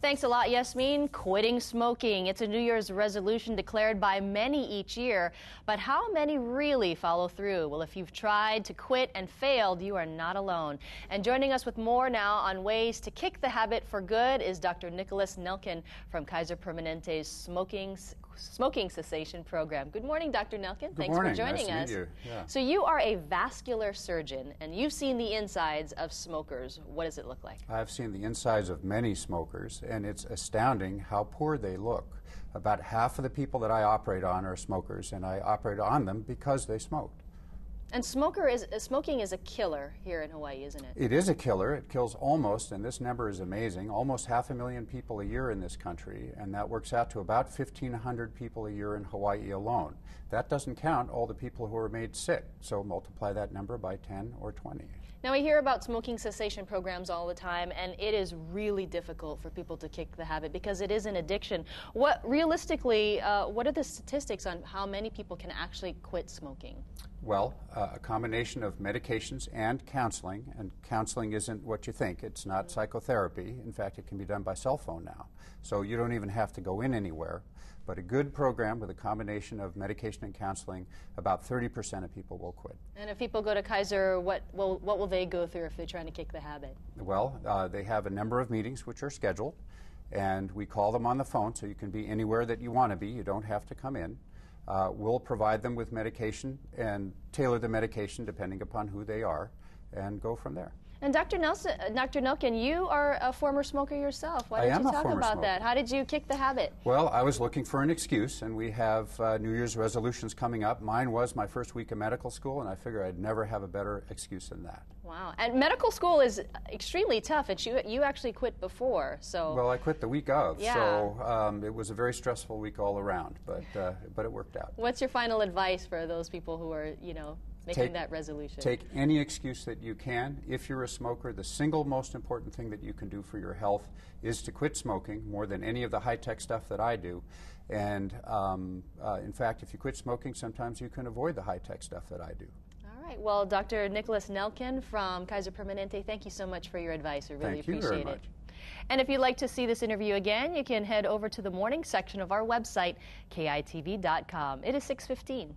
Thanks a lot, Yasmin. Quitting smoking. It's a New Year's resolution declared by many each year. But how many really follow through? Well, if you've tried to quit and failed, you are not alone. And joining us with more now on ways to kick the habit for good is Dr. Nicholas Nelken from Kaiser Permanente's Smoking Cessation Program. Good morning, Dr. Nelken. Thanks for joining us. Nice to meet you. Yeah. So you are a vascular surgeon, and you've seen the insides of smokers. What does it look like? I've seen the insides of many smokers, and it's astounding how poor they look. About half of the people that I operate on are smokers, and I operate on them because they smoked. And smoking is a killer here in Hawaii, isn't it? It is a killer. It kills almost, and this number is amazing, almost 500,000 people a year in this country, and that works out to about 1,500 people a year in Hawaii alone. That doesn't count all the people who are made sick, so multiply that number by 10 or 20. Now, we hear about smoking cessation programs all the time, and it is really difficult for people to kick the habit because it is an addiction. Realistically, what are the statistics on how many people can actually quit smoking? Well, a combination of medications and counseling isn't what you think. It's not psychotherapy. In fact, it can be done by cell phone now. So you don't even have to go in anywhere. But a good program with a combination of medication and counseling, about 30% of people will quit. And if people go to Kaiser, what will they go through if they're trying to kick the habit? Well, they have a number of meetings which are scheduled, and we call them on the phone, so you can be anywhere that you want to be. You don't have to come in. We'll provide them with medication and tailor the medication depending upon who they are and go from there. And Dr. Nelken, you are a former smoker yourself. Why don't you talk about that? How did you kick the habit? Well, I was looking for an excuse, and we have New Year's resolutions coming up. Mine was my first week of medical school, and I figured I'd never have a better excuse than that. Wow. And medical school is extremely tough, and you actually quit before, so... Well, I quit the week of, yeah. So it was a very stressful week all around, but it worked out. What's your final advice for those people who are, making that resolution? Take any excuse that you can. If you're a smoker, the single most important thing that you can do for your health is to quit smoking more than any of the high-tech stuff that I do. And in fact, if you quit smoking, sometimes you can avoid the high-tech stuff that I do. All right. Well, Dr. Nicholas Nelken from Kaiser Permanente, thank you so much for your advice. We really appreciate it. Thank you very much. And if you'd like to see this interview again, you can head over to the morning section of our website, KITV.com. It is 6:15.